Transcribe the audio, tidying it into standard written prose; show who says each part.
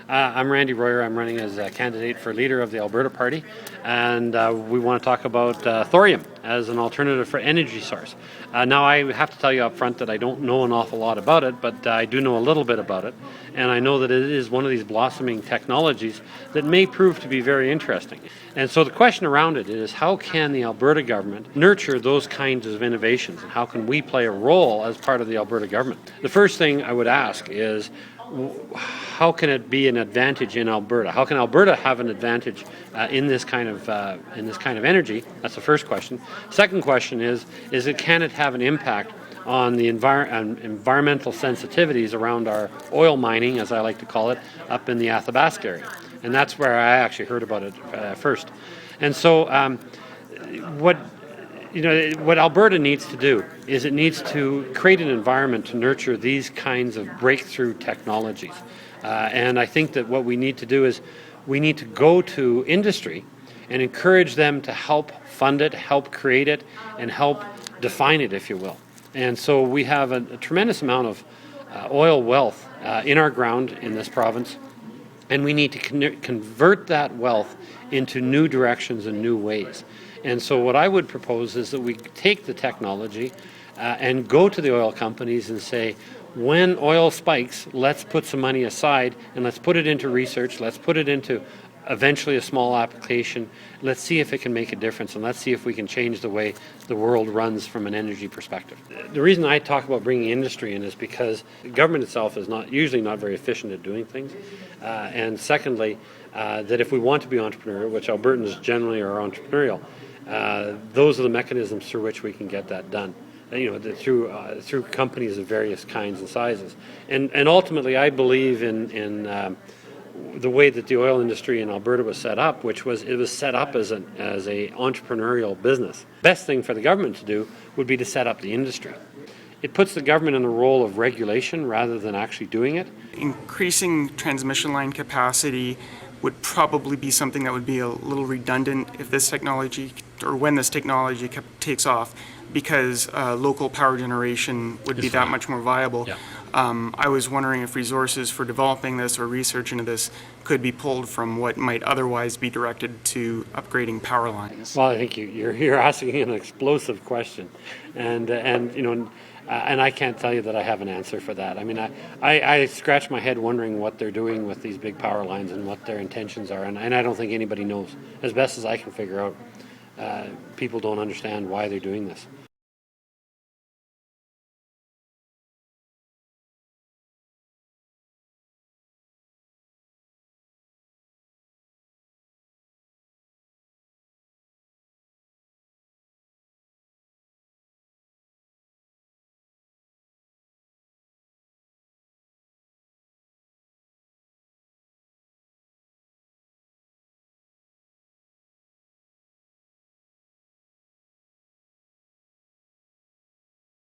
Speaker 1: I'm Randy Royer. I'm running as a candidate for leader of the Alberta Party, and we want to talk about thorium as an alternative for energy source. Now, I have to tell you up front that I don't know an awful lot about it, but I do know a little bit about it, and I know that it is one of these blossoming technologies that may prove to be very interesting. And so the question around it is, how can the Alberta government nurture those kinds of innovations, and how can we play a role as part of the Alberta government? The first thing I would ask is, how can it be an advantage in Alberta? How can Alberta have an advantage in this kind of energy? That's the first question. Second question is can it have an impact on the environmental sensitivities around our oil mining, as I like to call it, up in the Athabasca area? And that's where I actually heard about it first. And so what Alberta needs to do is it needs to create an environment to nurture these kinds of breakthrough technologies. And I think that what we need to do is we need to go to industry and encourage them to help fund it, help create it, and help define it, if you will. And so we have a tremendous amount of oil wealth in our ground in this province, and we need to convert that wealth into new directions and new ways. And so what I would propose is that we take the technology and go to the oil companies and say, when oil spikes, let's put some money aside and let's put it into research, let's put it into eventually a small application, let's see if it can make a difference, and let's see if we can change the way the world runs from an energy perspective. The reason I talk about bringing industry in is because the government itself is usually not very efficient at doing things, and secondly, that if we want to be entrepreneurial, which Albertans generally are entrepreneurial, those are the mechanisms through which we can get that done. Through companies of various kinds and sizes, and ultimately, I believe in the way that the oil industry in Alberta was set up, which was it was set up as a entrepreneurial business. Best thing for the government to do would be to set up the industry. It puts the government in the role of regulation rather than actually doing it.
Speaker 2: Increasing transmission line capacity would probably be something that would be a little redundant if this technology, or when this technology takes off, because local power generation would be that much more viable.
Speaker 1: Yeah.
Speaker 2: I was wondering if resources for developing this or research into this could be pulled from what might otherwise be directed to upgrading power lines.
Speaker 1: Well, I think you're asking an explosive question, and I can't tell you that I have an answer for that. I mean, I scratch my head wondering what they're doing with these big power lines and what their intentions are, and I don't think anybody knows. As best as I can figure out, people don't understand why they're doing this.